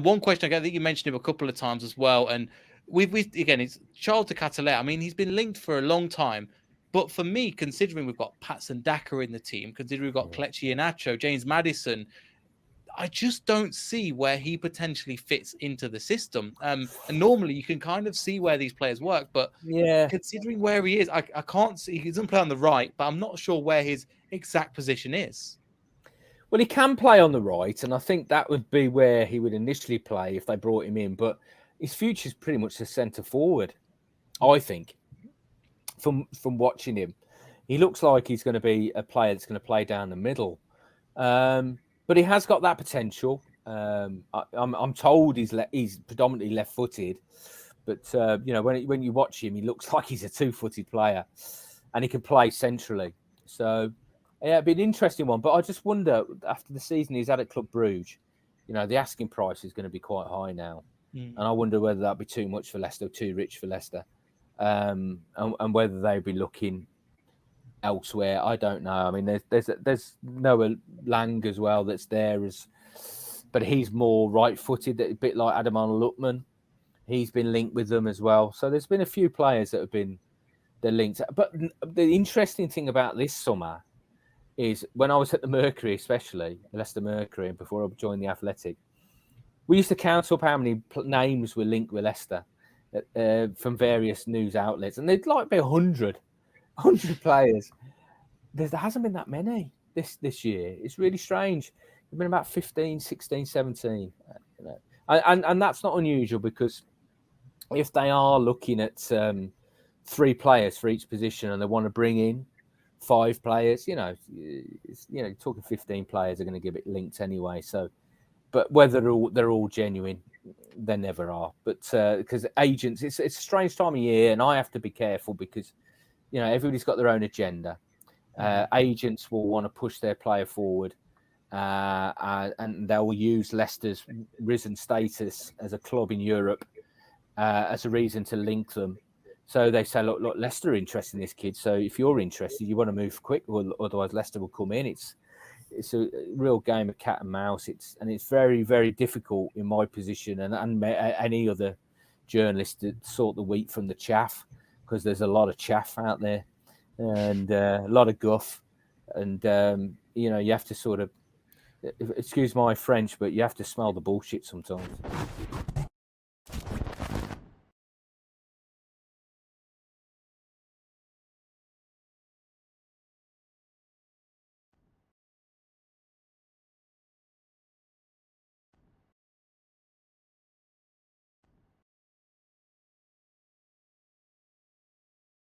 One question, I think you mentioned him a couple of times as well, and we've again, it's Charles de Ketelaere. I mean, he's been linked for a long time, but for me, considering we've got Patson Daka in the team, considering we've got Kelechi Iheanacho, James Maddison, I just don't see where he potentially fits into the system. And normally you can kind of see where these players work, but considering where he is, I can't see. He doesn't play on the right, but I'm not sure where his exact position is. Well, he can play on the right, and I think that would be where he would initially play if they brought him in. But his future is pretty much a centre forward, I think. From watching him, he looks like he's going to be a player that's going to play down the middle. But he has got that potential. I'm told he's predominantly left-footed, but when you watch him, he looks like he's a two-footed player, and he can play centrally. So yeah, it'd be an interesting one. But I just wonder, after the season he's had at Club Bruges, the asking price is going to be quite high now, and I wonder whether that'd be too much for Leicester, too rich for Leicester, and whether they'd be looking elsewhere. I don't know. I mean, there's Noah Lang as well that's there, but he's more right-footed, a bit like Adamon Lukman. He's been linked with them as well. So there's been a few players that have been linked. But the interesting thing about this summer is when I was at the Mercury, especially Leicester Mercury, and before I joined the Athletic, we used to count up how many names were linked with Leicester from various news outlets, and there'd like be 100 players. There hasn't been that many this year. It's really strange. There've been about 15, 16, 17. And that's not unusual, because if they are looking at 3 players for each position and they want to bring in 5 players, talking 15 players are going to get it linked anyway. So, but whether they're all genuine, they never are. But because agents, it's a strange time of year, and I have to be careful because everybody's got their own agenda. Agents will want to push their player forward, and they'll use Leicester's risen status as a club in Europe as a reason to link them. So they say, look, Leicester are interested in this kid. So if you're interested, you want to move quick, otherwise Leicester will come in. It's a real game of cat and mouse. It's very, very difficult in my position and any other journalist to sort the wheat from the chaff, because there's a lot of chaff out there and a lot of guff. And, you have to sort of, excuse my French, but you have to smell the bullshit sometimes.